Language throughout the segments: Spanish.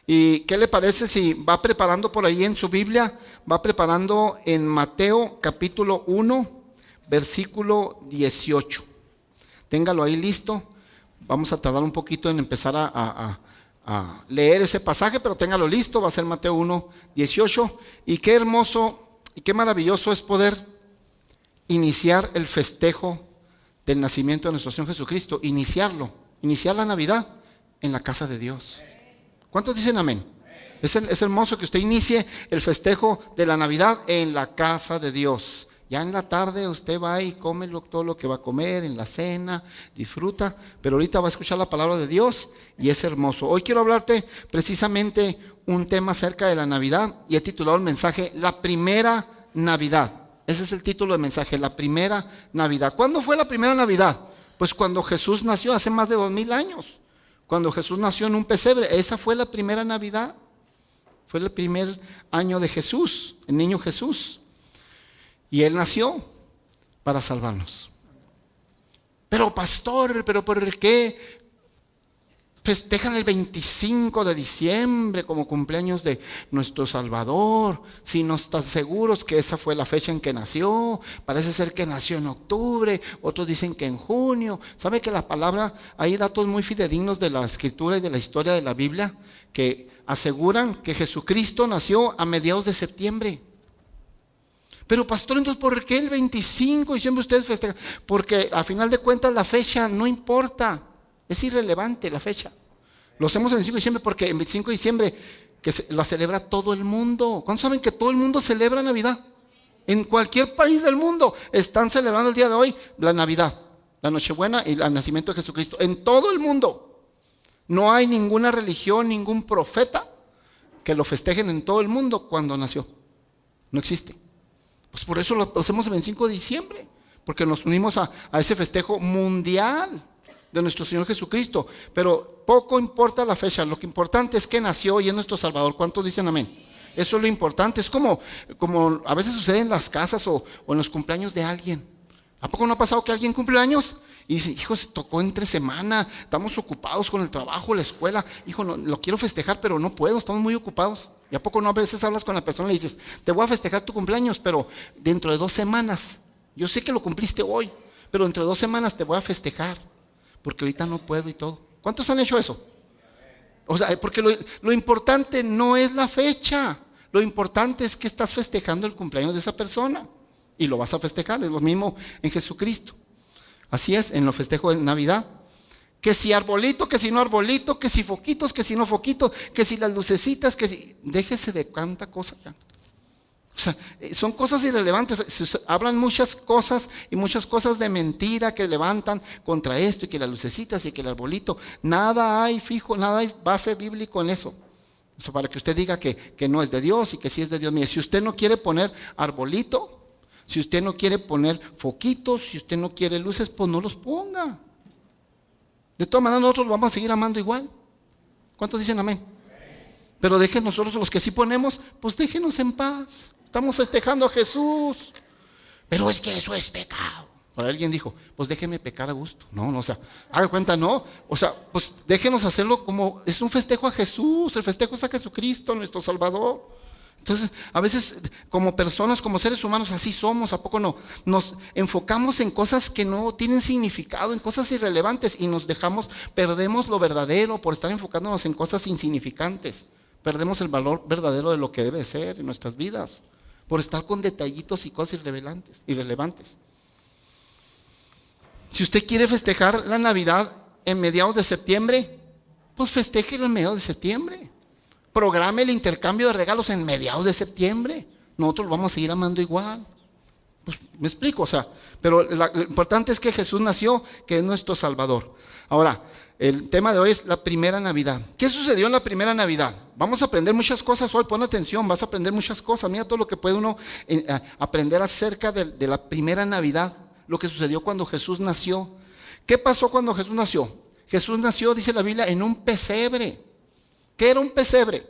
¿Y qué le parece si va preparando por ahí en su Biblia? Va preparando en Mateo capítulo 1, versículo 18. Téngalo ahí listo. Vamos a tardar un poquito en empezar a leer ese pasaje, pero téngalo listo. Va a ser Mateo 1, 18. Y qué hermoso y qué maravilloso es poder iniciar el festejo del nacimiento de nuestro Señor Jesucristo. Iniciar la Navidad en la casa de Dios. ¿Cuántos dicen amén? Es hermoso que usted inicie el festejo de la Navidad en la casa de Dios. Ya en la tarde usted va y come todo lo que va a comer, en la cena, disfruta, pero ahorita va a escuchar la palabra de Dios y es hermoso. Hoy quiero hablarte precisamente un tema acerca de la Navidad y he titulado el mensaje La primera Navidad. Ese es el título del mensaje, la primera Navidad. ¿Cuándo fue la primera Navidad? Pues cuando Jesús nació hace más de 2000 años. Cuando Jesús nació en un pesebre, esa fue la primera Navidad. Fue el primer año de Jesús, el niño Jesús. Y Él nació para salvarnos. Pero pastor, ¿pero por qué festejan el 25 de diciembre como cumpleaños de nuestro Salvador? Si no están seguros que esa fue la fecha en que nació. Parece ser que nació en octubre, otros dicen que en junio. ¿Sabe que la palabra, hay datos muy fidedignos de la escritura y de la historia de la Biblia que aseguran que Jesucristo nació a mediados de septiembre? Pero pastor, entonces ¿por qué el 25 y siempre ustedes festejan? Porque al final de cuentas la fecha no importa, es irrelevante la fecha. Lo hacemos el 25 de diciembre porque el 25 de diciembre la celebra todo el mundo. ¿Cuántos saben que todo el mundo celebra Navidad? En cualquier país del mundo están celebrando el día de hoy la Navidad, la Nochebuena y el nacimiento de Jesucristo. En todo el mundo. No hay ninguna religión, ningún profeta que lo festejen en todo el mundo cuando nació. No existe. Pues por eso lo hacemos el 25 de diciembre, porque nos unimos a ese festejo mundial de nuestro Señor Jesucristo. Pero poco importa la fecha, lo que importante es que nació y es nuestro Salvador. ¿Cuántos dicen amén? Eso es lo importante. Es como a veces sucede en las casas o en los cumpleaños de alguien. ¿A poco no ha pasado que alguien cumple años? Y dice, hijo, se tocó entre semana, estamos ocupados con el trabajo, la escuela. Hijo, no, lo quiero festejar, pero no puedo, estamos muy ocupados. ¿Y a poco no a veces hablas con la persona y le dices, te voy a festejar tu cumpleaños, pero dentro de 2 semanas? Yo sé que lo cumpliste hoy, pero dentro de 2 semanas te voy a festejar, porque ahorita no puedo y todo. ¿Cuántos han hecho eso? O sea, porque lo importante no es la fecha, lo importante es que estás festejando el cumpleaños de esa persona. Y lo vas a festejar, es lo mismo en Jesucristo. Así es, en los festejos de Navidad. Que si arbolito, que si no arbolito, que si foquitos, que si no foquitos, que si las lucecitas, que si... Déjese de tanta cosa ya. O sea, son cosas irrelevantes. Se hablan muchas cosas y muchas cosas de mentira que levantan contra esto y que las lucecitas y que el arbolito. Nada hay fijo, nada hay base bíblico en eso. Eso para que usted diga que no es de Dios y que sí es de Dios. Mire, si usted no quiere poner arbolito, si usted no quiere poner foquitos, si usted no quiere luces, pues no los ponga. De todas maneras nosotros lo vamos a seguir amando igual. ¿Cuántos dicen amén? Pero dejen nosotros los que sí ponemos, pues déjenos en paz. Estamos festejando a Jesús. Pero es que eso es pecado. Para alguien dijo, pues déjenme pecar a gusto. No, o sea, haga cuenta, no. O sea, pues déjenos hacerlo como, es un festejo a Jesús. El festejo es a Jesucristo, nuestro Salvador. Entonces, a veces como personas, como seres humanos, así somos. ¿A poco no? Nos enfocamos en cosas que no tienen significado, en cosas irrelevantes y perdemos lo verdadero por estar enfocándonos en cosas insignificantes. Perdemos el valor verdadero de lo que debe ser en nuestras vidas por estar con detallitos y cosas irrelevantes. Si usted quiere festejar la Navidad en mediados de septiembre, pues festéjelo en mediados de septiembre. Programe el intercambio de regalos en mediados de septiembre. Nosotros lo vamos a seguir amando igual. Pues me explico, o sea, pero lo importante es que Jesús nació, que es nuestro Salvador. Ahora, el tema de hoy es la primera Navidad. ¿Qué sucedió en la primera Navidad? Vamos a aprender muchas cosas hoy, pon atención, vas a aprender muchas cosas. Mira todo lo que puede uno aprender acerca de la primera Navidad, lo que sucedió cuando Jesús nació. ¿Qué pasó cuando Jesús nació? Jesús nació, dice la Biblia, en un pesebre. ¿Qué era un pesebre?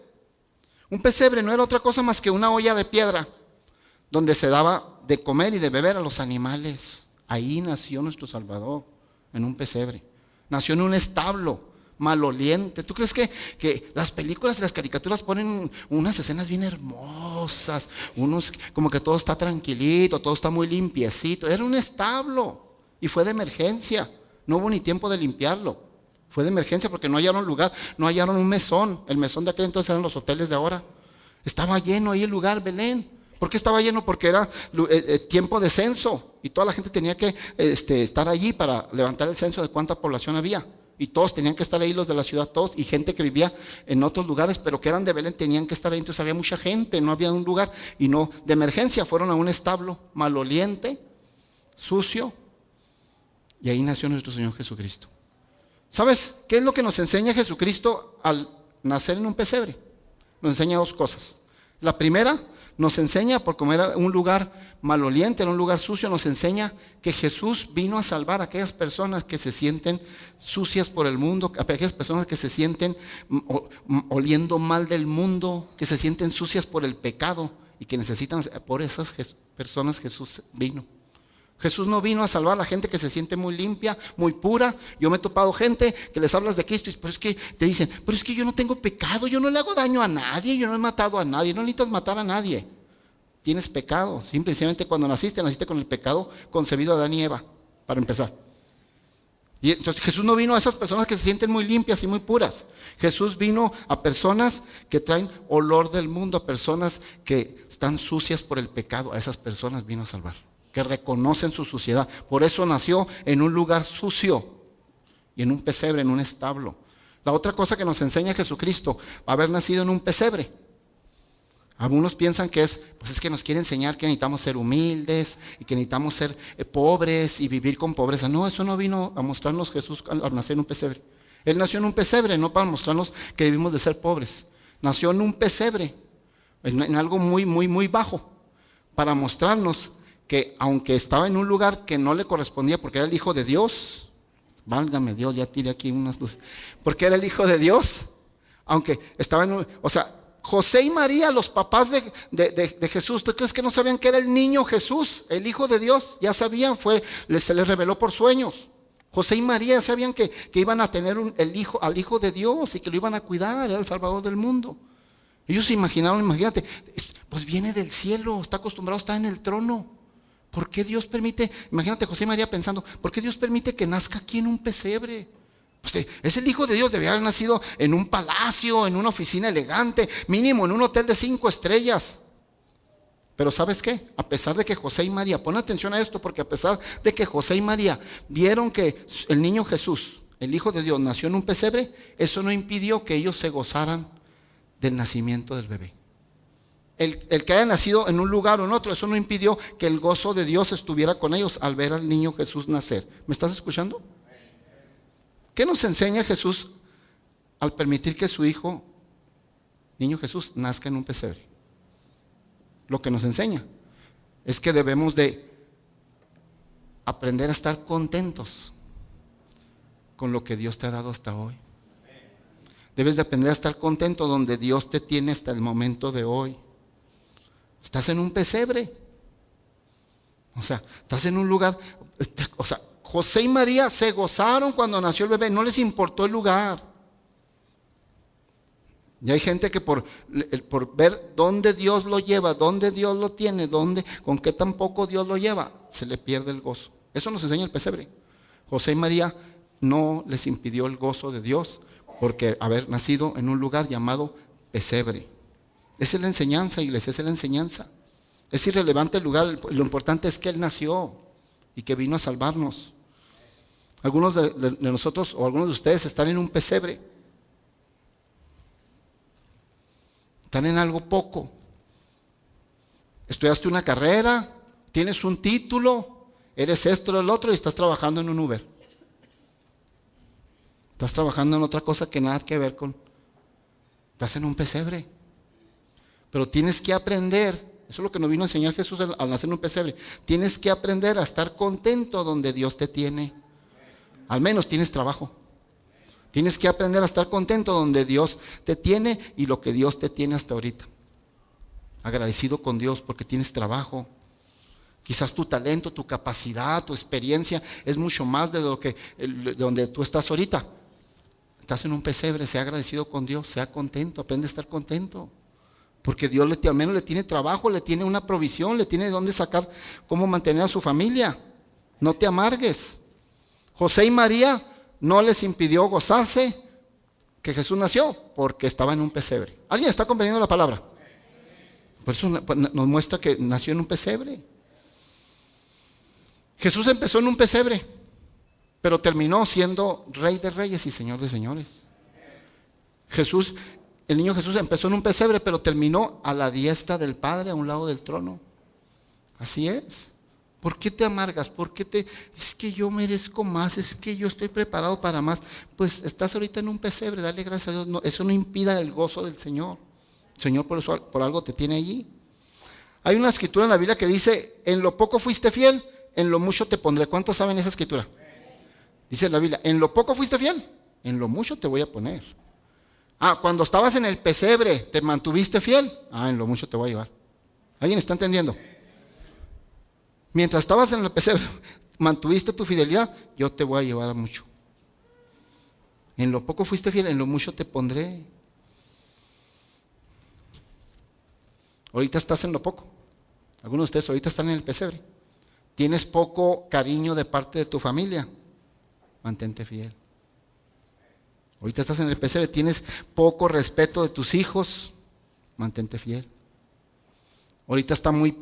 Un pesebre no era otra cosa más que una olla de piedra donde se daba de comer y de beber a los animales. Ahí nació nuestro Salvador, en un pesebre. Nació en un establo, maloliente. ¿Tú crees que las películas y las caricaturas ponen unas escenas bien hermosas? Unos, como que todo está tranquilito, todo está muy limpiecito. Era un establo y fue de emergencia. No hubo ni tiempo de limpiarlo. Fue de emergencia porque no hallaron lugar, no hallaron un mesón. El mesón de aquel entonces eran los hoteles de ahora. Estaba lleno ahí el lugar, Belén. ¿Por qué estaba lleno? Porque era tiempo de censo y toda la gente tenía que estar allí para levantar el censo de cuánta población había. Y todos tenían que estar ahí, los de la ciudad, todos, y gente que vivía en otros lugares, pero que eran de Belén, tenían que estar ahí. Entonces había mucha gente, no había un lugar, y no, de emergencia fueron a un establo maloliente, sucio, y ahí nació nuestro Señor Jesucristo. ¿Sabes qué es lo que nos enseña Jesucristo al nacer en un pesebre? Nos enseña dos cosas. La primera, nos enseña, por como era un lugar maloliente, era un lugar sucio, nos enseña que Jesús vino a salvar a aquellas personas que se sienten sucias por el mundo, a aquellas personas que se sienten oliendo mal del mundo, que se sienten sucias por el pecado y que necesitan, por esas personas Jesús vino. Jesús no vino a salvar a la gente que se siente muy limpia, muy pura. Yo me he topado gente que les hablas de Cristo y pero es que te dicen, pero es que yo no tengo pecado, yo no le hago daño a nadie, yo no he matado a nadie. No necesitas matar a nadie. Tienes pecado. Simplemente cuando naciste con el pecado concebido de Adán y Eva, para empezar. Y entonces Jesús no vino a esas personas que se sienten muy limpias y muy puras. Jesús vino a personas que traen olor del mundo, a personas que están sucias por el pecado. A esas personas vino a salvar, que reconocen su suciedad. Por eso nació en un lugar sucio y en un pesebre, en un establo. La otra cosa que nos enseña Jesucristo, haber nacido en un pesebre. Algunos piensan que es que nos quiere enseñar que necesitamos ser humildes y que necesitamos ser pobres y vivir con pobreza. No, eso no vino a mostrarnos Jesús al nacer en un pesebre. Él nació en un pesebre, no para mostrarnos que debimos de ser pobres. Nació en un pesebre, en algo muy, muy, muy bajo, para mostrarnos que aunque estaba en un lugar que no le correspondía porque era el Hijo de Dios, válgame Dios, ya tiré aquí unas luces, porque era el Hijo de Dios, aunque estaba en un, José y María, los papás de Jesús, ¿tú crees que no sabían que era el niño Jesús, el Hijo de Dios? Ya sabían, se les reveló por sueños. José y María ya sabían que iban a tener al Hijo de Dios y que lo iban a cuidar, era el Salvador del mundo. Ellos se imaginaron, imagínate, pues viene del cielo, está acostumbrado a estar en el trono. ¿Por qué Dios permite? Imagínate José y María pensando, ¿por qué Dios permite que nazca aquí en un pesebre? Es el Hijo de Dios, debía haber nacido en un palacio, en una oficina elegante, mínimo en un hotel de 5 estrellas. Pero ¿sabes qué? A pesar de que José y María, pon atención a esto, porque a pesar de que José y María vieron que el niño Jesús, el Hijo de Dios, nació en un pesebre, eso no impidió que ellos se gozaran del nacimiento del bebé. El que haya nacido en un lugar o en otro, eso no impidió que el gozo de Dios estuviera con ellos al ver al niño Jesús nacer. ¿Me estás escuchando? ¿Qué nos enseña Jesús al permitir que su hijo, niño Jesús, nazca en un pesebre? Lo que nos enseña es que debemos de aprender a estar contentos con lo que Dios te ha dado hasta hoy. Debes de aprender a estar contento donde Dios te tiene hasta el momento de hoy. Estás en un pesebre. Estás en un lugar, José y María se gozaron cuando nació el bebé, no les importó el lugar. Y hay gente que por ver dónde Dios lo lleva, dónde Dios lo tiene, con qué tan poco Dios lo lleva, se le pierde el gozo. Eso nos enseña el pesebre. José y María no les impidió el gozo de Dios porque haber nacido en un lugar llamado pesebre. Esa es la enseñanza, iglesia, esa es la enseñanza. Es irrelevante el lugar, lo importante es que Él nació y que vino a salvarnos. Algunos de nosotros o algunos de ustedes están en un pesebre. Están en algo poco. Estudiaste una carrera, tienes un título, eres esto o el otro y estás trabajando en un Uber. Estás trabajando en otra cosa que nada que ver con... Estás en un pesebre. Pero tienes que aprender, eso es lo que nos vino a enseñar Jesús al nacer en un pesebre. Tienes que aprender a estar contento donde Dios te tiene. Al menos tienes trabajo. Tienes que aprender a estar contento donde Dios te tiene y lo que Dios te tiene hasta ahorita. Agradecido con Dios porque tienes trabajo. Quizás tu talento, tu capacidad, tu experiencia es mucho más de donde tú estás ahorita. Estás en un pesebre, sea agradecido con Dios, sea contento, aprende a estar contento. Porque Dios al menos le tiene trabajo, le tiene una provisión, le tiene de dónde sacar, cómo mantener a su familia. No te amargues. José y María no les impidió gozarse que Jesús nació, porque estaba en un pesebre. ¿Alguien está comprendiendo la palabra? Por eso nos muestra que nació en un pesebre. Jesús empezó en un pesebre, pero terminó siendo Rey de Reyes y Señor de Señores. El niño Jesús empezó en un pesebre, pero terminó a la diestra del Padre, a un lado del trono. Así es. ¿Por qué te amargas? Es que yo merezco más, es que yo estoy preparado para más? Pues estás ahorita en un pesebre, dale gracias a Dios. No, eso no impida el gozo del Señor. El Señor por algo te tiene allí. Hay una escritura en la Biblia que dice, en lo poco fuiste fiel, en lo mucho te pondré. ¿Cuántos saben esa escritura? Dice la Biblia, en lo poco fuiste fiel, en lo mucho te voy a poner. Cuando estabas en el pesebre, ¿te mantuviste fiel? En lo mucho te voy a llevar. ¿Alguien está entendiendo? Mientras estabas en el pesebre, mantuviste tu fidelidad, yo te voy a llevar a mucho. En lo poco fuiste fiel, en lo mucho te pondré. Ahorita estás en lo poco. Algunos de ustedes ahorita están en el pesebre. Tienes poco cariño de parte de tu familia, mantente fiel. Ahorita estás en el pesebre, tienes poco respeto de tus hijos, mantente fiel. Ahorita está muy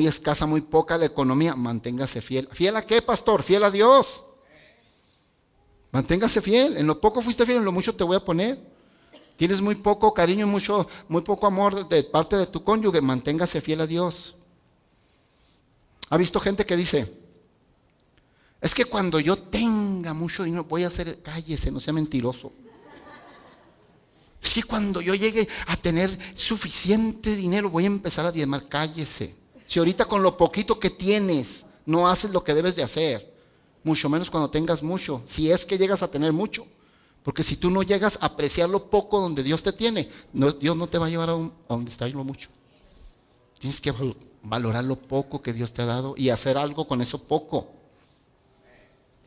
escasa, muy poca la economía, manténgase fiel. ¿Fiel a qué, pastor? Fiel a Dios. Manténgase fiel. En lo poco fuiste fiel, en lo mucho te voy a poner. Tienes muy poco cariño, muy poco amor de parte de tu cónyuge, manténgase fiel a Dios. ¿Ha visto gente que dice, es que cuando yo tenga mucho dinero voy a hacer, cállese, no sea mentiroso? Es que cuando yo llegue a tener suficiente dinero voy a empezar a diezmar, cállese. Si ahorita con lo poquito que tienes no haces lo que debes de hacer, mucho menos cuando tengas mucho, si es que llegas a tener mucho. Porque si tú no llegas a apreciar lo poco donde Dios te tiene, Dios no te va a llevar a donde está lo mucho. Tienes que valorar lo poco que Dios te ha dado y hacer algo con eso poco.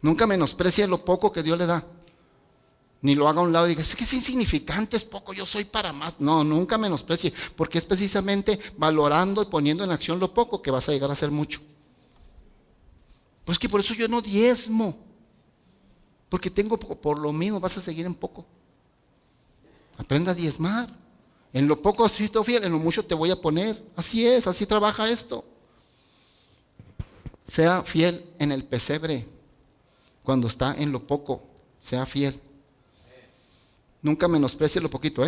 Nunca menosprecie lo poco que Dios le da. Ni lo haga a un lado y diga, es que es insignificante, es poco, yo soy para más. No, nunca menosprecie, porque es precisamente valorando y poniendo en acción lo poco que vas a llegar a hacer mucho. Pues que por eso yo no diezmo, porque tengo poco, por lo mismo vas a seguir en poco. Aprenda a diezmar. En lo poco has sido fiel, en lo mucho te voy a poner. Así es, así trabaja esto. Sea fiel en el pesebre, cuando está en lo poco, sea fiel. Nunca menosprecies lo poquito,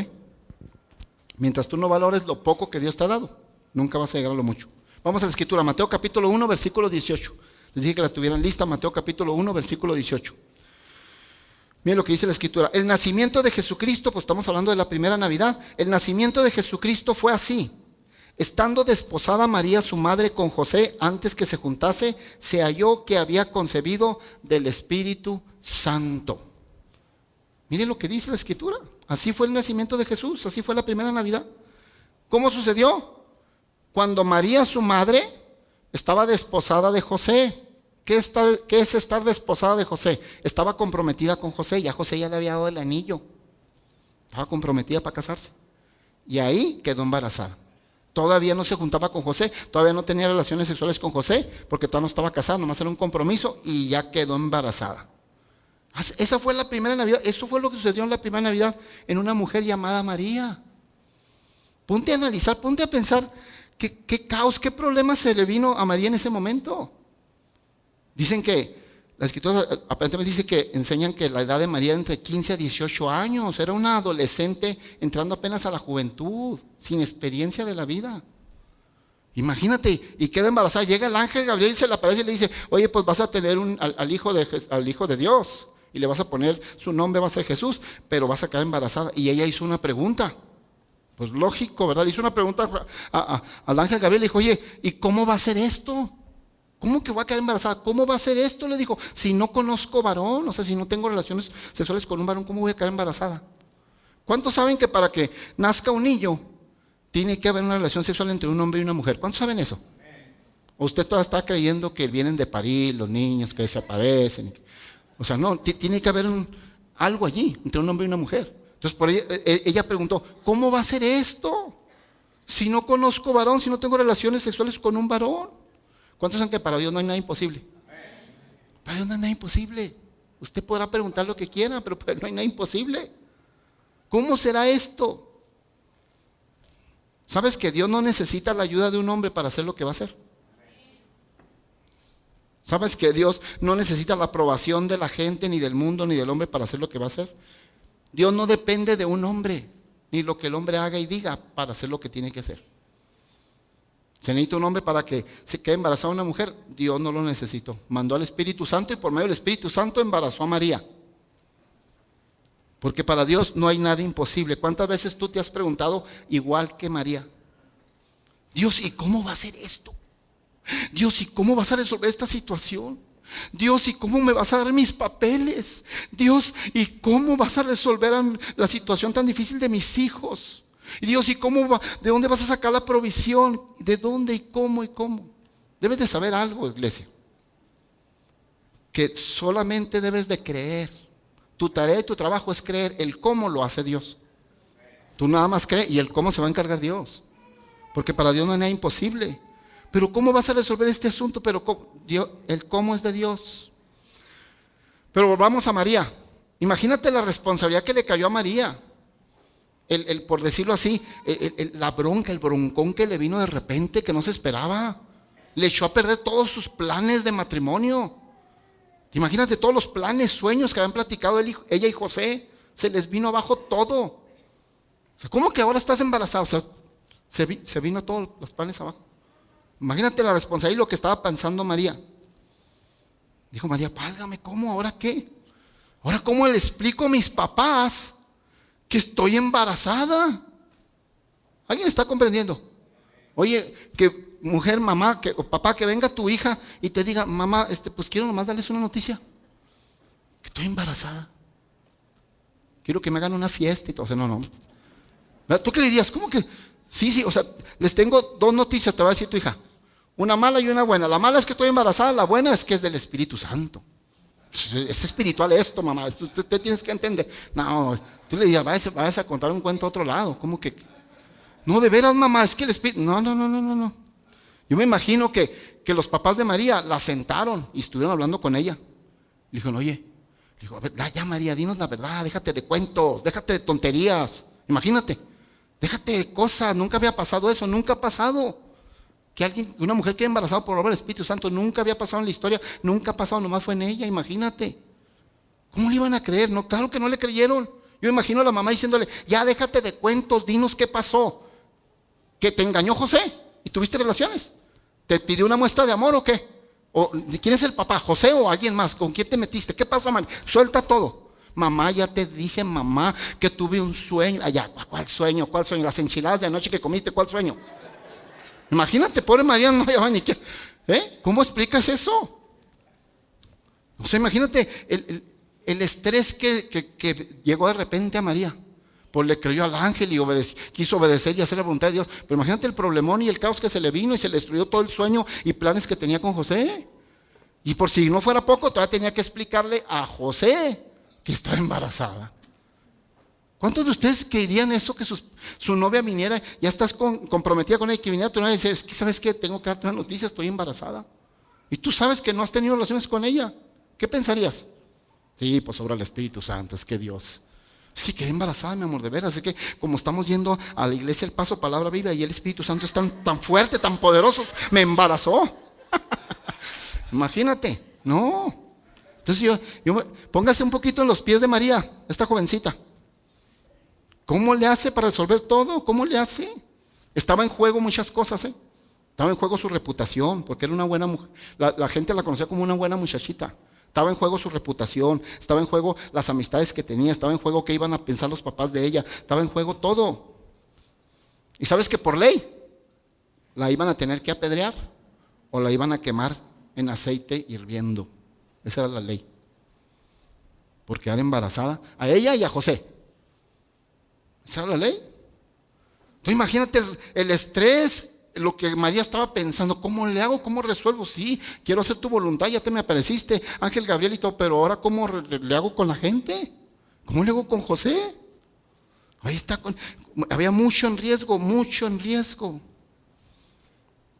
Mientras tú no valores lo poco que Dios te ha dado, nunca vas a llegar a lo mucho. Vamos a la escritura, Mateo capítulo 1, versículo 18. Les dije que la tuvieran lista, Mateo capítulo 1, versículo 18. Miren lo que dice la escritura. El nacimiento de Jesucristo, pues estamos hablando de la primera Navidad. El nacimiento de Jesucristo fue así. Estando desposada María, su madre, con José, antes que se juntase, se halló que había concebido del Espíritu Santo. Miren lo que dice la escritura. Así fue el nacimiento de Jesús, así fue la primera Navidad. ¿Cómo sucedió? Cuando María, su madre, estaba desposada de José. ¿Qué es estar desposada de José? Estaba comprometida con José, ya José ya le había dado el anillo. Estaba comprometida para casarse. Y ahí quedó embarazada. Todavía no se juntaba con José, todavía no tenía relaciones sexuales con José, porque todavía no estaba casada, nomás era un compromiso y ya quedó embarazada. Esa fue la primera Navidad, eso fue lo que sucedió en la primera Navidad en una mujer llamada María. Ponte a analizar, ponte a pensar qué caos, qué problema se le vino a María en ese momento. Dicen que, la escritura aparentemente dice que enseñan que la edad de María era entre 15 a 18 años, era una adolescente entrando apenas a la juventud, sin experiencia de la vida. Imagínate, y queda embarazada, llega el ángel Gabriel y se le aparece y le dice, oye, pues vas a tener al hijo de Dios, y le vas a poner su nombre, va a ser Jesús, pero vas a quedar embarazada. Y ella hizo una pregunta, pues lógico, ¿verdad? Hizo una pregunta al ángel Gabriel, le dijo, oye, ¿y cómo va a ser esto? ¿Cómo que voy a quedar embarazada? ¿Cómo va a ser esto? Le dijo, si no conozco varón, o sea, si no tengo relaciones sexuales con un varón, ¿cómo voy a quedar embarazada? ¿Cuántos saben que para que nazca un niño, tiene que haber una relación sexual entre un hombre y una mujer? ¿Cuántos saben eso? ¿O usted todavía está creyendo que vienen de parir los niños, que desaparecen? O sea, no, tiene que haber algo allí, entre un hombre y una mujer. Entonces por ella preguntó, ¿cómo va a ser esto? Si no conozco varón, si no tengo relaciones sexuales con un varón. ¿Cuántos saben que para Dios no hay nada imposible? Para Dios no hay nada imposible. Usted podrá preguntar lo que quiera, pero para Él no hay nada imposible. ¿Cómo será esto? ¿Sabes que Dios no necesita la ayuda de un hombre para hacer lo que va a hacer? ¿Sabes que Dios no necesita la aprobación de la gente, ni del mundo, ni del hombre para hacer lo que va a hacer? Dios no depende de un hombre, ni lo que el hombre haga y diga para hacer lo que tiene que hacer. ¿Se necesita un hombre para que se quede embarazada una mujer? Dios no lo necesitó. Mandó al Espíritu Santo y por medio del Espíritu Santo embarazó a María. Porque para Dios no hay nada imposible. ¿Cuántas veces tú te has preguntado igual que María? Dios, ¿y cómo va a ser esto? Dios, ¿y cómo vas a resolver esta situación? Dios, ¿y cómo me vas a dar mis papeles? Dios, ¿y cómo vas a resolver la situación tan difícil de mis hijos? Y Dios, ¿y de dónde vas a sacar la provisión? ¿De dónde y cómo y cómo? Debes de saber algo, iglesia. Que solamente debes de creer. Tu tarea y tu trabajo es creer. El cómo lo hace Dios. Tú nada más crees y el cómo se va a encargar Dios. Porque para Dios no hay nada imposible. Pero ¿cómo vas a resolver este asunto? Pero el cómo es de Dios. Pero volvamos a María. Imagínate la responsabilidad que le cayó a María. Por decirlo así, la bronca, el broncón que le vino de repente, que no se esperaba. Le echó a perder todos sus planes de matrimonio. Imagínate todos los planes, sueños que habían platicado ella y José. Se les vino abajo todo. O sea, ¿cómo que ahora estás embarazada? O sea, se vino todos los planes abajo. Imagínate la responsabilidad y lo que estaba pensando María. Dijo María, válgame, ¿cómo? ¿Ahora qué? ¿Ahora cómo le explico a mis papás que estoy embarazada? ¿Alguien está comprendiendo? Oye, que mujer, mamá, o papá, que venga tu hija y te diga, mamá, pues quiero nomás darles una noticia. Que estoy embarazada. Quiero que me hagan una fiesta y todo. O sea, no. ¿Tú qué dirías? ¿Cómo que? Sí, o sea, les tengo dos noticias, te va a decir tu hija. Una mala y una buena. La mala es que estoy embarazada, la buena es que es del Espíritu Santo. Es espiritual esto, mamá. Tú tienes que entender. No, tú le dirías, vayas a contar un cuento a otro lado. ¿Cómo que? No, de veras, mamá, es que el Espíritu. No. Yo me imagino que los papás de María la sentaron y estuvieron hablando con ella. Le dijeron, oye, a ver, ya María, dinos la verdad, déjate de cuentos, déjate de tonterías. Imagínate, déjate de cosas, nunca había pasado eso, nunca ha pasado. Que una mujer quede embarazada por obra del Espíritu Santo, nunca había pasado en la historia, nunca ha pasado, nomás fue en ella, imagínate. ¿Cómo le iban a creer? No, claro que no le creyeron. Yo imagino a la mamá diciéndole, ya déjate de cuentos, dinos qué pasó. ¿Que te engañó José y tuviste relaciones? ¿Te pidió una muestra de amor o qué? ¿O quién es el papá? ¿José o alguien más? ¿Con quién te metiste? ¿Qué pasó, mamá? Suelta todo. Mamá, ya te dije, mamá, que tuve un sueño. Allá, ¿cuál sueño? ¿Cuál sueño? Las enchiladas de anoche que comiste, ¿cuál sueño? Imagínate, pobre María, no llevaba ni qué. ¿Cómo explicas eso? O sea, imagínate el estrés que llegó de repente a María. Pues le creyó al ángel y quiso obedecer y hacer la voluntad de Dios. Pero imagínate el problemón y el caos que se le vino y se le destruyó todo el sueño y planes que tenía con José. Y por si no fuera poco, todavía tenía que explicarle a José que estaba embarazada. ¿Cuántos de ustedes querían eso, que su novia viniera, ya estás comprometida con ella, que viniera tu novia y dice, es que sabes que tengo que darte una noticia, estoy embarazada? Y tú sabes que no has tenido relaciones con ella. ¿Qué pensarías? Sí, pues obra el Espíritu Santo, es que Dios. Es que quedé embarazada, mi amor, de veras. Es que como estamos yendo a la iglesia El Paso, Palabra Viva, y el Espíritu Santo es tan fuerte, tan poderoso, me embarazó. Imagínate, no. Entonces póngase un poquito en los pies de María, esta jovencita. ¿Cómo le hace para resolver todo? ¿Cómo le hace? Estaba en juego muchas cosas, Estaba en juego su reputación, porque era una buena mujer. La gente la conocía como una buena muchachita. Estaba en juego su reputación, estaba en juego las amistades que tenía, estaba en juego qué iban a pensar los papás de ella, estaba en juego todo. Y sabes que por ley la iban a tener que apedrear o la iban a quemar en aceite hirviendo. Esa era la ley. Por quedar embarazada a ella y a José. Esa era la ley. Entonces imagínate el estrés, lo que María estaba pensando, ¿cómo le hago? ¿Cómo resuelvo? Sí, quiero hacer tu voluntad, ya te me apareciste, Ángel Gabriel y todo, pero ahora ¿cómo le hago con la gente? ¿Cómo le hago con José? Ahí está, había mucho en riesgo, mucho en riesgo.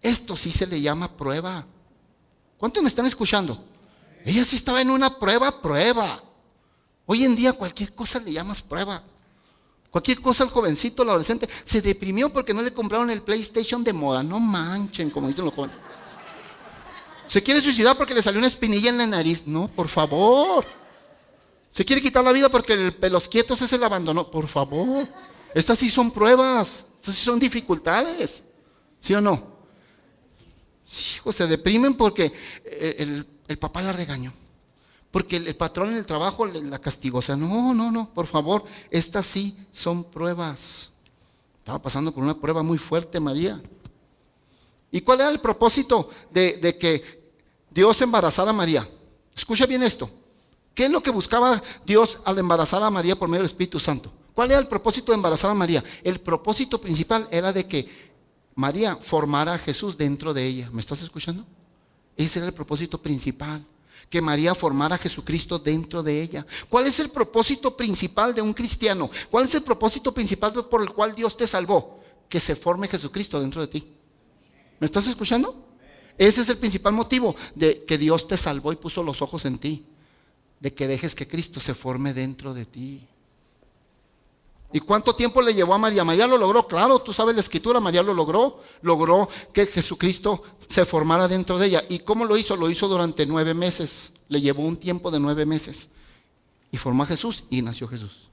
Esto sí se le llama prueba. ¿Cuántos me están escuchando? Ella sí estaba en una prueba. Hoy en día cualquier cosa le llamas prueba. Cualquier cosa, el jovencito, el adolescente, se deprimió porque no le compraron el PlayStation de moda. No manchen, como dicen los jóvenes. Se quiere suicidar porque le salió una espinilla en la nariz. No, por favor. Se quiere quitar la vida porque el pelos quietos ese le abandonó. Por favor. Estas sí son pruebas. Estas sí son dificultades. ¿Sí o no? Hijos, se deprimen porque el papá la regañó. Porque el patrón en el trabajo la castigó. O sea, no, por favor. Estas sí son pruebas. Estaba pasando por una prueba muy fuerte María. ¿Y cuál era el propósito de que Dios embarazara a María? Escucha bien esto. ¿Qué es lo que buscaba Dios al embarazar a María por medio del Espíritu Santo? ¿Cuál era el propósito de embarazar a María? El propósito principal era de que María formara a Jesús dentro de ella. ¿Me estás escuchando? Ese era el propósito principal. Que María formara a Jesucristo dentro de ella. ¿Cuál es el propósito principal de un cristiano? ¿Cuál es el propósito principal por el cual Dios te salvó? Que se forme Jesucristo dentro de ti. ¿Me estás escuchando? Ese es el principal motivo de que Dios te salvó y puso los ojos en ti. De que dejes que Cristo se forme dentro de ti. ¿Y cuánto tiempo le llevó a María? María lo logró, claro, tú sabes la escritura, María lo logró. Logró que Jesucristo se formara dentro de ella. ¿Y cómo lo hizo? Lo hizo durante 9 meses. Le llevó un tiempo de 9 meses. Y formó a Jesús y nació Jesús.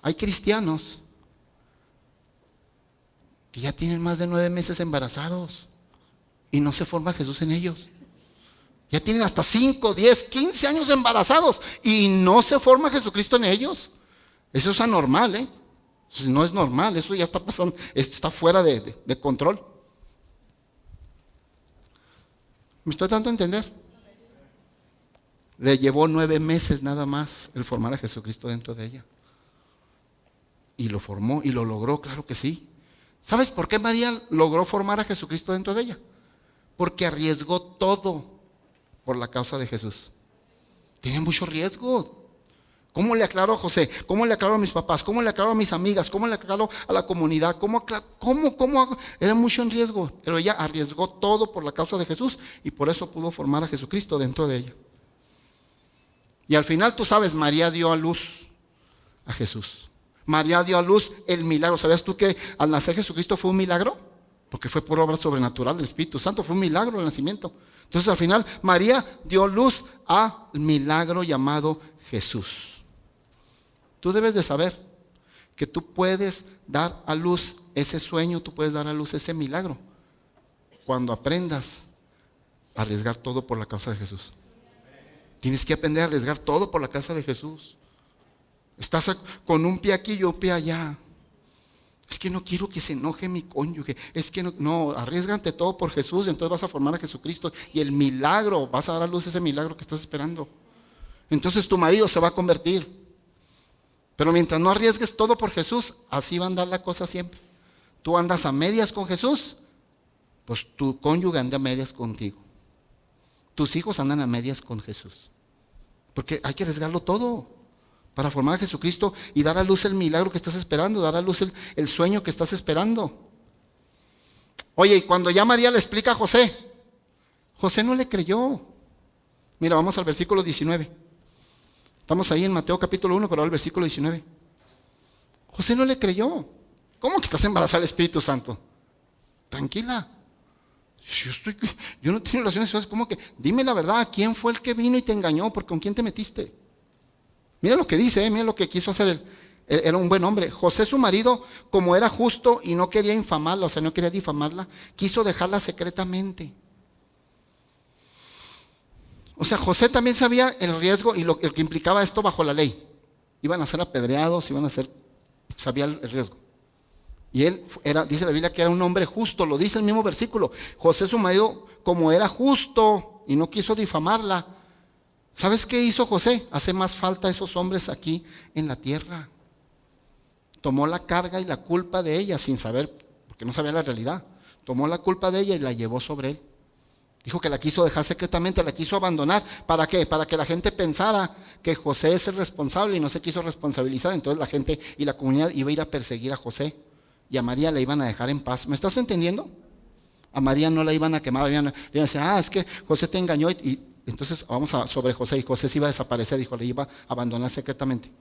Hay cristianos que ya tienen más de 9 meses embarazados y no se forma Jesús en ellos. Ya tienen hasta 5, 10, 15 años embarazados y no se forma Jesucristo en ellos. Eso es anormal, ¿eh? No es normal, eso ya está pasando, está fuera de control. ¿Me estoy dando a entender? Le llevó 9 meses nada más el formar a Jesucristo dentro de ella. Y lo formó y lo logró, claro que sí. ¿Sabes por qué María logró formar a Jesucristo dentro de ella? Porque arriesgó todo por la causa de Jesús. Tiene mucho riesgo. ¿Cómo le aclaro a José? ¿Cómo le aclaro a mis papás? ¿Cómo le aclaro a mis amigas? ¿Cómo le aclaro a la comunidad? ¿Cómo? Era mucho en riesgo, pero ella arriesgó todo por la causa de Jesús y por eso pudo formar a Jesucristo dentro de ella. Y al final, tú sabes, María dio a luz a Jesús. María dio a luz el milagro. ¿Sabías tú que al nacer Jesucristo fue un milagro? Porque fue por obra sobrenatural del Espíritu Santo, fue un milagro el nacimiento. Entonces al final María dio luz al milagro llamado Jesús. Tú debes de saber que tú puedes dar a luz ese sueño, tú puedes dar a luz ese milagro, cuando aprendas a arriesgar todo por la causa de Jesús. Tienes que aprender a arriesgar todo por la causa de Jesús. Estás con un pie aquí y un pie allá. Es que no quiero que se enoje mi cónyuge. Es que no, arriesgante todo por Jesús, entonces vas a formar a Jesucristo y el milagro, vas a dar a luz ese milagro que estás esperando. Entonces tu marido se va a convertir. Pero mientras no arriesgues todo por Jesús, así va a andar la cosa siempre. Tú andas a medias con Jesús, pues tu cónyuge anda a medias contigo. Tus hijos andan a medias con Jesús. Porque hay que arriesgarlo todo para formar a Jesucristo y dar a luz el milagro que estás esperando, dar a luz el sueño que estás esperando. Oye, y cuando ya María le explica a José, José no le creyó. Mira, vamos al versículo 19. Estamos ahí en Mateo capítulo 1, pero ahora el versículo 19. José no le creyó. ¿Cómo que estás embarazada del Espíritu Santo? Tranquila. Yo no tengo relaciones sexuales. ¿Cómo que? Dime la verdad, ¿quién fue el que vino y te engañó? ¿Por con quién te metiste? Mira lo que dice, mira lo que quiso hacer él. Era un buen hombre. José, su marido, como era justo y no quería infamarla, o sea, no quería difamarla, quiso dejarla secretamente. O sea, José también sabía el riesgo y lo que implicaba esto bajo la ley. Iban a ser apedreados, sabía el riesgo. Y él dice la Biblia que era un hombre justo, lo dice el mismo versículo. José, su marido, como era justo y no quiso difamarla, ¿sabes qué hizo José? Hace más falta a esos hombres aquí en la tierra. Tomó la carga y la culpa de ella sin saber, porque no sabía la realidad. Tomó la culpa de ella y la llevó sobre él. Dijo que la quiso dejar secretamente, la quiso abandonar. ¿Para qué? Para que la gente pensara que José es el responsable y no se quiso responsabilizar. Entonces la gente y la comunidad iba a ir a perseguir a José y a María la iban a dejar en paz. ¿Me estás entendiendo? A María no la iban a quemar, le iban a decir, es que José te engañó y entonces vamos a sobre José, y José se iba a desaparecer, dijo, le iba a abandonar secretamente.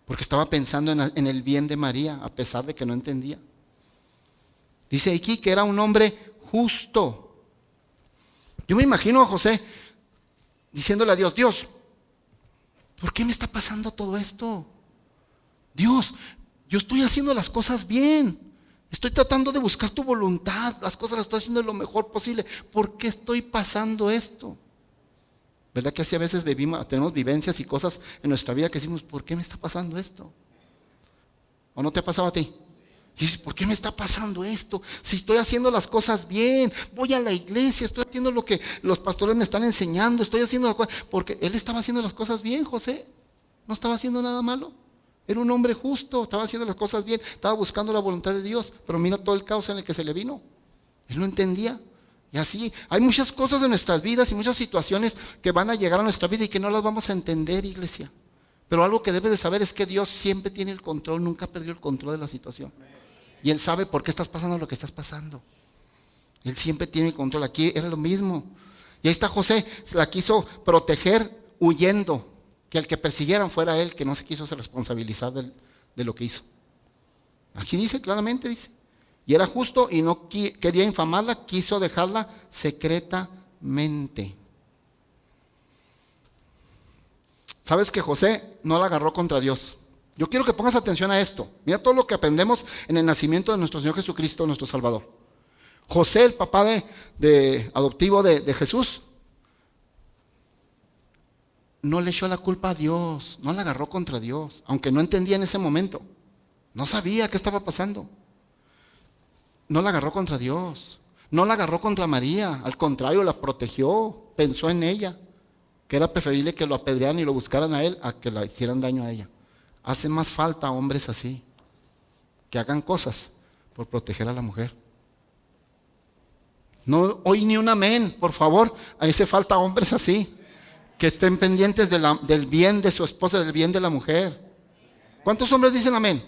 Porque estaba pensando en el bien de María, a pesar de que no entendía. Dice aquí que era un hombre justo. Yo me imagino a José diciéndole a Dios, Dios, ¿por qué me está pasando todo esto? Dios, yo estoy haciendo las cosas bien. Estoy tratando de buscar tu voluntad. Las cosas las estoy haciendo lo mejor posible. ¿Por qué estoy pasando esto? ¿Verdad que así a veces tenemos vivencias y cosas en nuestra vida que decimos, ¿por qué me está pasando esto? ¿O no te ha pasado a ti? Y dices, ¿por qué me está pasando esto? Si estoy haciendo las cosas bien, voy a la iglesia, estoy haciendo lo que los pastores me están enseñando, estoy haciendo las cosas, porque él estaba haciendo las cosas bien, José. No estaba haciendo nada malo. Era un hombre justo, estaba haciendo las cosas bien, estaba buscando la voluntad de Dios, pero mira todo el caos en el que se le vino. Él no entendía. Y así, hay muchas cosas en nuestras vidas y muchas situaciones que van a llegar a nuestra vida y que no las vamos a entender, iglesia. Pero algo que debes de saber es que Dios siempre tiene el control, nunca perdió el control de la situación. Y Él sabe por qué estás pasando lo que estás pasando. Él siempre tiene el control. Aquí era lo mismo. Y ahí está José, la quiso proteger huyendo. Que el que persiguieran fuera él, que no se quiso responsabilizar de lo que hizo. Aquí dice, claramente dice. Y era justo y no quería infamarla, quiso dejarla secretamente. ¿Sabes que José no la agarró contra Dios? Yo quiero que pongas atención a esto. Mira todo lo que aprendemos en el nacimiento de nuestro Señor Jesucristo, nuestro Salvador. José, el papá adoptivo de Jesús, no le echó la culpa a Dios, no la agarró contra Dios, aunque no entendía en ese momento. No sabía qué estaba pasando. No la agarró contra Dios, no la agarró contra María, al contrario, la protegió, pensó en ella, que era preferible que lo apedrearan y lo buscaran a él a que le hicieran daño a ella. Hace más falta hombres así, que hagan cosas por proteger a la mujer. No oí ni un amén, por favor. Hace falta hombres así, que estén pendientes del bien de su esposa, del bien de la mujer. ¿Cuántos hombres dicen amén?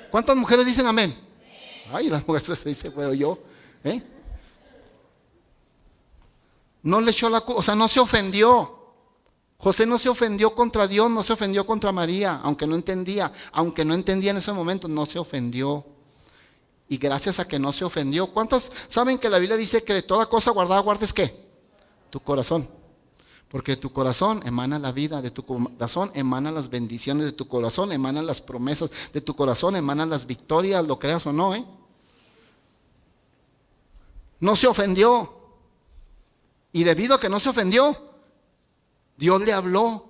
¿Cuántas mujeres dicen amén? Ay, las mujeres se dice, pero yo, no le echó la culpa, o sea, no se ofendió. José no se ofendió contra Dios, no se ofendió contra María, aunque no entendía en ese momento, no se ofendió. Y gracias a que no se ofendió, ¿cuántos saben que la Biblia dice que de toda cosa guardada guardes qué? Tu corazón. Porque de tu corazón emana la vida, de tu corazón emanan las bendiciones, de tu corazón emanan las promesas, de tu corazón emanan las victorias, lo creas o no, No se ofendió. Y debido a que no se ofendió, Dios le habló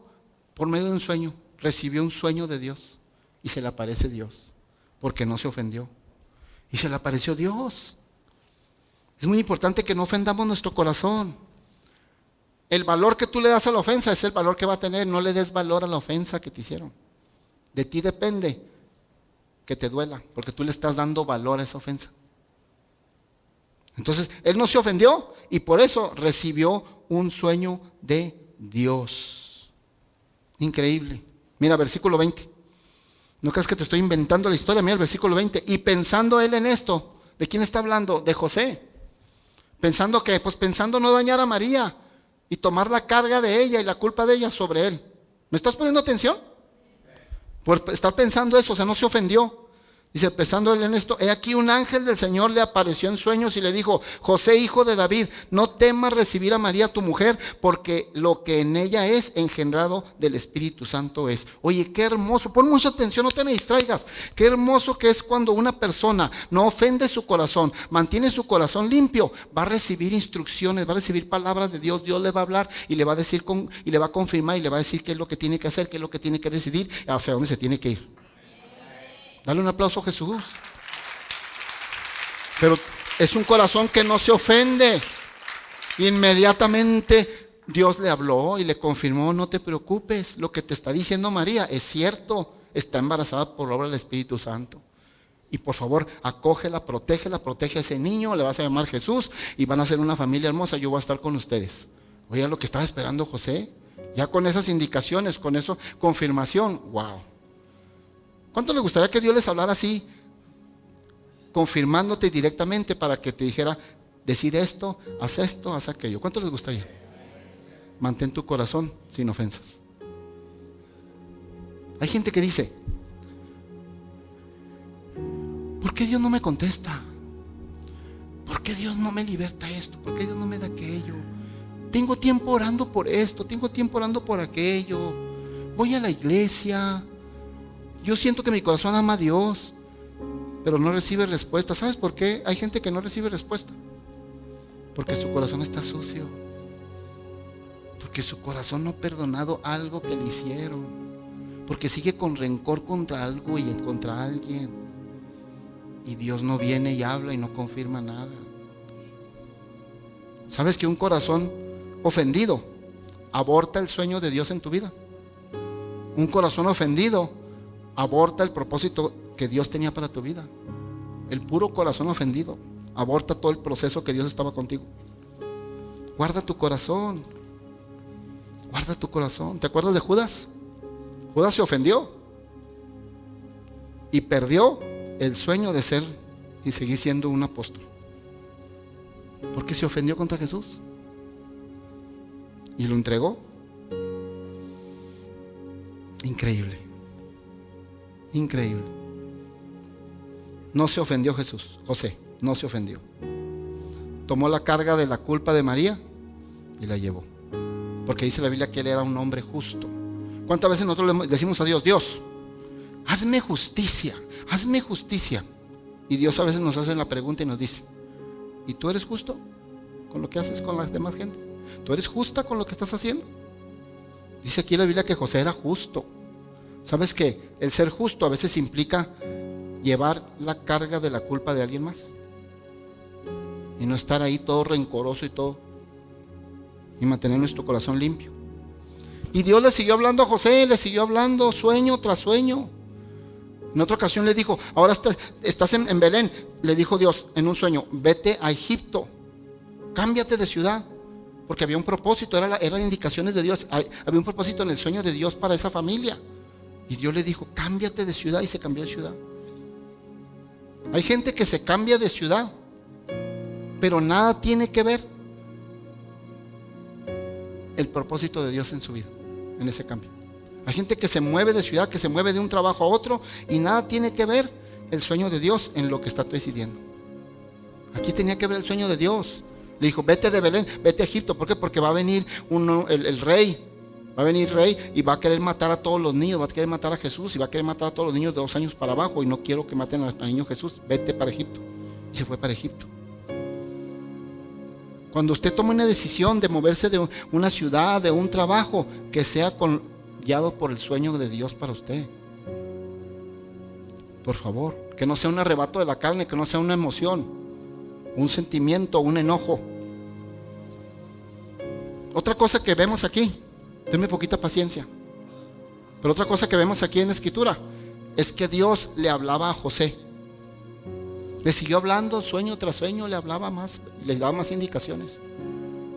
por medio de un sueño. Recibió un sueño de Dios y se le aparece Dios, porque no se ofendió. Y se le apareció Dios. Es muy importante que no ofendamos nuestro corazón. El valor que tú le das a la ofensa es el valor que va a tener. No le des valor a la ofensa que te hicieron. De ti depende que te duela, porque tú le estás dando valor a esa ofensa. Entonces, él no se ofendió y por eso recibió un sueño de Dios. Increíble. Mira, versículo 20. No creas que te estoy inventando la historia. Mira el versículo 20. Y pensando él en esto, ¿de quién está hablando? De José. Pensando que, pensando no dañar a María y tomar la carga de ella y la culpa de ella sobre él. ¿Me estás poniendo atención? Por estar pensando eso, o sea, no se ofendió. Dice, pensando él en esto, he aquí un ángel del Señor le apareció en sueños y le dijo, José, hijo de David, no temas recibir a María tu mujer, porque lo que en ella es engendrado del Espíritu Santo es. Oye, qué hermoso, pon mucha atención, no te me distraigas. Qué hermoso que es cuando una persona no ofende su corazón, mantiene su corazón limpio, va a recibir instrucciones, va a recibir palabras de Dios, Dios le va a hablar y le va a decir, y le va a confirmar y le va a decir qué es lo que tiene que hacer, qué es lo que tiene que decidir, hacia dónde se tiene que ir. Dale un aplauso a Jesús. Pero es un corazón que no se ofende. Inmediatamente Dios le habló y le confirmó, no te preocupes, lo que te está diciendo María es cierto, está embarazada por obra del Espíritu Santo. Y por favor, acógela, protege a ese niño, le vas a llamar Jesús y van a ser una familia hermosa, yo voy a estar con ustedes. Oye, lo que estaba esperando José, ya con esas indicaciones, con eso, confirmación, wow. ¿Cuánto le gustaría que Dios les hablara así, confirmándote directamente para que te dijera, decide esto, haz aquello? ¿Cuánto les gustaría? Mantén tu corazón sin ofensas. Hay gente que dice, ¿por qué Dios no me contesta? ¿Por qué Dios no me liberta esto? ¿Por qué Dios no me da aquello? Tengo tiempo orando por esto, tengo tiempo orando por aquello. Voy a la iglesia. Yo siento que mi corazón ama a Dios, pero no recibe respuesta. ¿Sabes por qué? Hay gente que no recibe respuesta. Porque su corazón está sucio. Porque su corazón no ha perdonado algo que le hicieron. Porque sigue con rencor contra algo y contra alguien. Y Dios no viene y habla y no confirma nada. ¿Sabes que un corazón ofendido aborta el sueño de Dios en tu vida? Un corazón ofendido aborta el propósito que Dios tenía para tu vida. El puro corazón ofendido aborta todo el proceso que Dios estaba contigo. Guarda tu corazón. Guarda tu corazón. ¿Te acuerdas de Judas? Judas se ofendió y perdió el sueño de ser y seguir siendo un apóstol. Porque se ofendió contra Jesús y lo entregó. Increíble. Increíble. No se ofendió José no se ofendió. Tomó la carga de la culpa de María y la llevó. Porque dice la Biblia que él era un hombre justo. ¿Cuántas veces nosotros le decimos a Dios, Dios, hazme justicia, hazme justicia? Y Dios a veces nos hace la pregunta y nos dice, ¿y tú eres justo con lo que haces con la demás gente? ¿Tú eres justa con lo que estás haciendo? Dice aquí la Biblia que José era justo. ¿Sabes que el ser justo a veces implica llevar la carga de la culpa de alguien más? Y no estar ahí todo rencoroso y todo. Y mantener nuestro corazón limpio. Y Dios le siguió hablando a José, le siguió hablando sueño tras sueño. En otra ocasión le dijo, ahora estás en Belén. Le dijo Dios en un sueño, vete a Egipto, cámbiate de ciudad. Porque había un propósito, eran indicaciones de Dios. Había un propósito en el sueño de Dios para esa familia. Y Dios le dijo, cámbiate de ciudad, y se cambió de ciudad. Hay gente que se cambia de ciudad, pero nada tiene que ver el propósito de Dios en su vida, en ese cambio. Hay gente que se mueve de ciudad, que se mueve de un trabajo a otro, y nada tiene que ver el sueño de Dios en lo que está decidiendo. Aquí tenía que ver el sueño de Dios. Le dijo, vete de Belén, vete a Egipto. ¿Por qué? Porque va a venir el rey. Va a venir rey y va a querer matar a todos los niños. Va a querer matar a Jesús y va a querer matar a todos los niños de 2 años para abajo. Y no quiero que maten al niño Jesús. Vete para Egipto. Y se fue para Egipto. Cuando usted toma una decisión de moverse de una ciudad, de un trabajo, que sea guiado por el sueño de Dios para usted. Por favor, que no sea un arrebato de la carne, que no sea una emoción, un sentimiento, un enojo. Otra cosa que vemos aquí, denme poquita paciencia, pero otra cosa que vemos aquí en la escritura es que Dios le hablaba a José. Le siguió hablando sueño tras sueño, le hablaba más, le daba más indicaciones.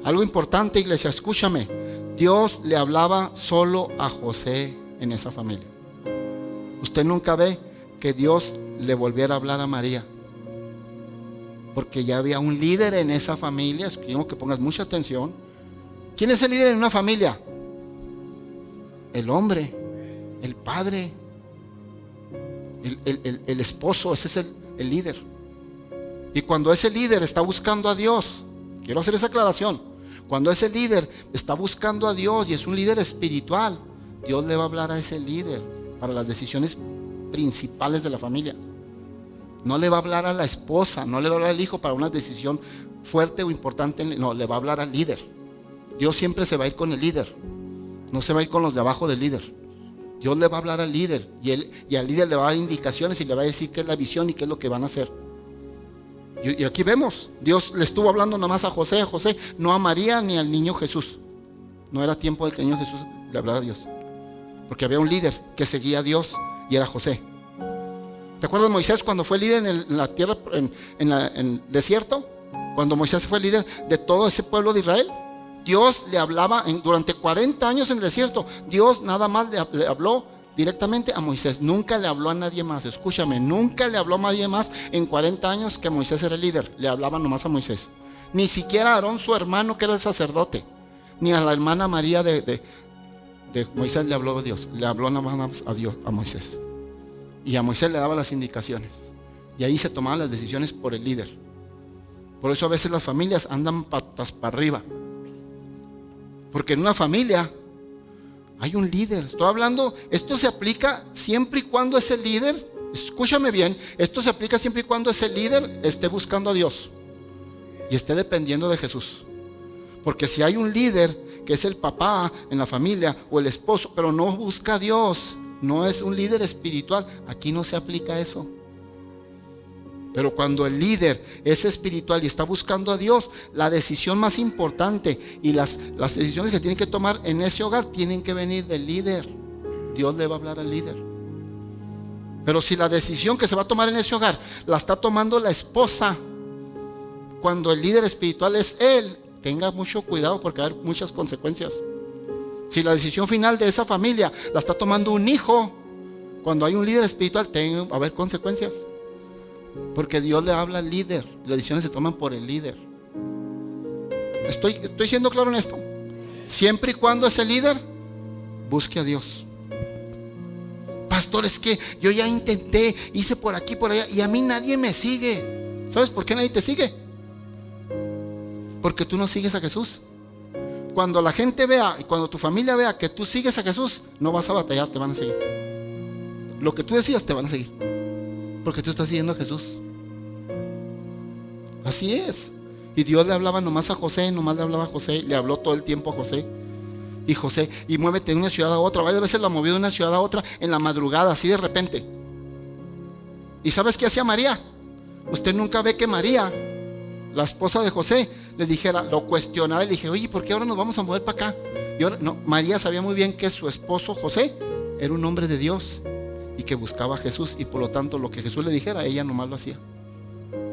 Algo importante, iglesia, escúchame. Dios le hablaba solo a José en esa familia. Usted nunca ve que Dios le volviera a hablar a María, porque ya había un líder en esa familia. Quiero que pongas mucha atención. ¿Quién es el líder en una familia? El hombre, el padre, el esposo. Ese es el líder. Y cuando ese líder está buscando a Dios, quiero hacer esa aclaración, cuando ese líder está buscando a Dios y es un líder espiritual, Dios le va a hablar a ese líder para las decisiones principales de la familia. No le va a hablar a la esposa, no le va a hablar al hijo para una decisión fuerte o importante. No, le va a hablar al líder. Dios siempre se va a ir con el líder, no se va a ir con los de abajo del líder. Dios le va a hablar al líder y al líder le va a dar indicaciones y le va a decir qué es la visión y qué es lo que van a hacer. Y aquí vemos, Dios le estuvo hablando nada más a José, no a María ni al niño Jesús. No era tiempo de que el niño Jesús le hablara a Dios, porque había un líder que seguía a Dios y era José. ¿Te acuerdas de Moisés cuando fue líder en la tierra, en el desierto? Cuando Moisés fue líder de todo ese pueblo de Israel. Dios le hablaba durante 40 años en el desierto. Dios nada más le habló directamente a Moisés. Nunca le habló a nadie más. Escúchame, nunca le habló a nadie más en 40 años que Moisés era el líder. Le hablaba nomás a Moisés. Ni siquiera a Aarón, su hermano, que era el sacerdote. Ni a la hermana María de Moisés le habló a Dios. Le habló nada más a Dios, a Moisés. Y a Moisés le daba las indicaciones. Y ahí se tomaban las decisiones por el líder. Por eso a veces las familias andan patas para arriba. Porque en una familia hay un líder. Estoy hablando, esto se aplica siempre y cuando ese líder, escúchame bien, esto se aplica siempre y cuando ese líder esté buscando a Dios y esté dependiendo de Jesús. Porque si hay un líder que es el papá en la familia o el esposo, pero no busca a Dios, no es un líder espiritual, aquí no se aplica eso. Pero cuando el líder es espiritual y está buscando a Dios, la decisión más importante y las decisiones que tienen que tomar en ese hogar tienen que venir del líder. Dios le va a hablar al líder. Pero si la decisión que se va a tomar en ese hogar la está tomando la esposa, cuando el líder espiritual es él, tenga mucho cuidado porque hay muchas consecuencias. Si la decisión final de esa familia la está tomando un hijo, cuando hay un líder espiritual, va a haber consecuencias. Porque Dios le habla al líder. Las decisiones se toman por el líder. Estoy siendo claro en esto. Siempre y cuando ese líder busque a Dios. Pastor, es que yo ya intenté, hice por aquí, por allá, y a mí nadie me sigue. ¿Sabes por qué nadie te sigue? Porque tú no sigues a Jesús. Cuando la gente vea, y cuando tu familia vea que tú sigues a Jesús, no vas a batallar, te van a seguir. Lo que tú decías te van a seguir, porque tú estás siguiendo a Jesús. Así es. Y Dios le hablaba nomás a José, nomás le hablaba a José, le habló todo el tiempo a José. Y José, y muévete de una ciudad a otra. Varias veces la movió de una ciudad a otra en la madrugada, así de repente. ¿Y sabes qué hacía María? Usted nunca ve que María, la esposa de José, le dijera, lo cuestionara y le dije, oye, ¿por qué ahora nos vamos a mover para acá? Y ahora, no, María sabía muy bien que su esposo José era un hombre de Dios y que buscaba a Jesús, y por lo tanto lo que Jesús le dijera, ella nomás lo hacía.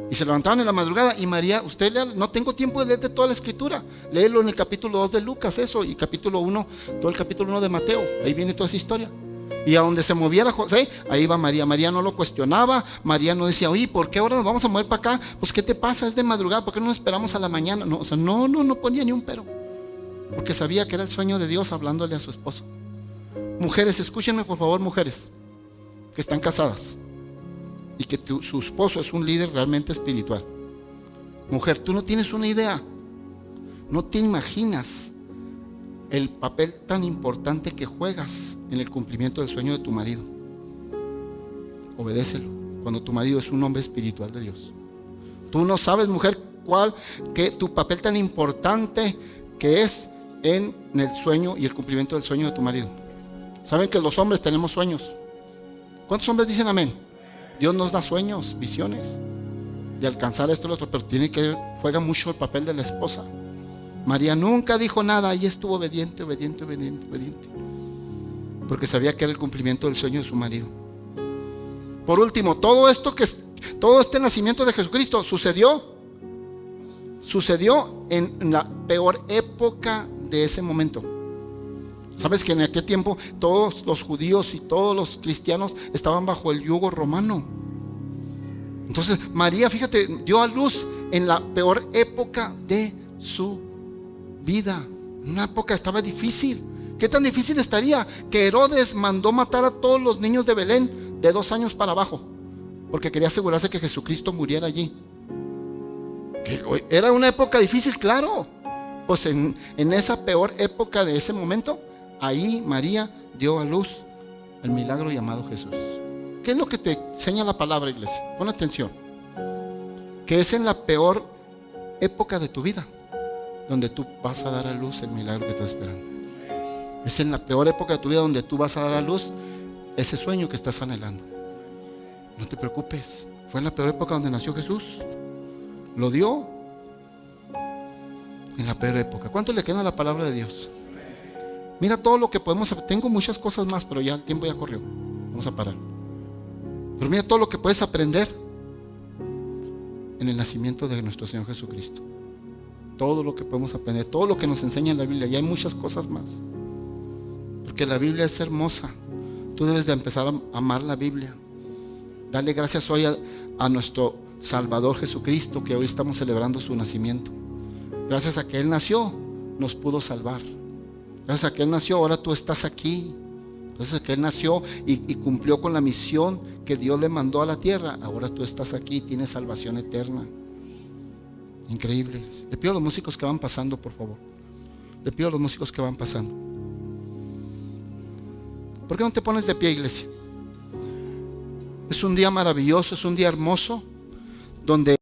Y se levantaban en la madrugada, y María, usted lea, no tengo tiempo de leerte toda la escritura, léelo en el capítulo 2 de Lucas, eso, y capítulo 1, todo el capítulo 1 de Mateo, ahí viene toda esa historia. Y a donde se moviera José, ahí va María. María no lo cuestionaba, María no decía, oye, ¿por qué ahora nos vamos a mover para acá? Pues ¿qué te pasa? Es de madrugada, ¿por qué no esperamos a la mañana? No, o sea, no ponía ni un pero, porque sabía que era el sueño de Dios hablándole a su esposo. Mujeres, escúchenme por favor, mujeres que están casadas y que su esposo es un líder realmente espiritual. Mujer, tú no tienes una idea, no te imaginas el papel tan importante que juegas en el cumplimiento del sueño de tu marido. Obedécelo cuando tu marido es un hombre espiritual de Dios. Tú no sabes, mujer, que tu papel tan importante que es en el sueño y el cumplimiento del sueño de tu marido. Saben que los hombres tenemos sueños. ¿Cuántos hombres dicen amén? Dios nos da sueños, visiones de alcanzar esto y lo otro, pero juega mucho el papel de la esposa. María nunca dijo nada, ella estuvo obediente, porque sabía que era el cumplimiento del sueño de su marido. Por último, todo este nacimiento de Jesucristo sucedió en la peor época de ese momento. Sabes que en aquel tiempo todos los judíos y todos los cristianos estaban bajo el yugo romano. Entonces María, fíjate, dio a luz en la peor época de su vida. Una época estaba difícil. ¿Qué tan difícil estaría? Que Herodes mandó matar a todos los niños de Belén de 2 años para abajo, porque quería asegurarse que Jesucristo muriera allí. Era una época difícil, claro. Pues en esa peor época de ese momento, ahí María dio a luz el milagro llamado Jesús. ¿Qué es lo que te enseña la palabra, iglesia? Pon atención. Que es en la peor época de tu vida donde tú vas a dar a luz el milagro que estás esperando. Es en la peor época de tu vida donde tú vas a dar a luz ese sueño que estás anhelando. No te preocupes, fue en la peor época donde nació Jesús. Lo dio en la peor época. ¿Cuánto le queda a la palabra de Dios? Mira todo lo que podemos hacer. Tengo muchas cosas más, pero ya el tiempo ya corrió. Vamos a parar. Pero mira todo lo que puedes aprender en el nacimiento de nuestro Señor Jesucristo. Todo lo que podemos aprender, todo lo que nos enseña en la Biblia, y hay muchas cosas más. Porque la Biblia es hermosa. Tú debes de empezar a amar la Biblia. Dale gracias hoy a nuestro Salvador Jesucristo, que hoy estamos celebrando su nacimiento. Gracias a que Él nació, nos pudo salvar. Gracias a que Él nació, ahora tú estás aquí. Gracias a que Él nació y cumplió con la misión que Dios le mandó a la tierra. Ahora tú estás aquí y tienes salvación eterna. Increíble. Le pido a los músicos que van pasando, por favor. Le pido a los músicos que van pasando. ¿Por qué no te pones de pie, iglesia? Es un día maravilloso, es un día hermoso, donde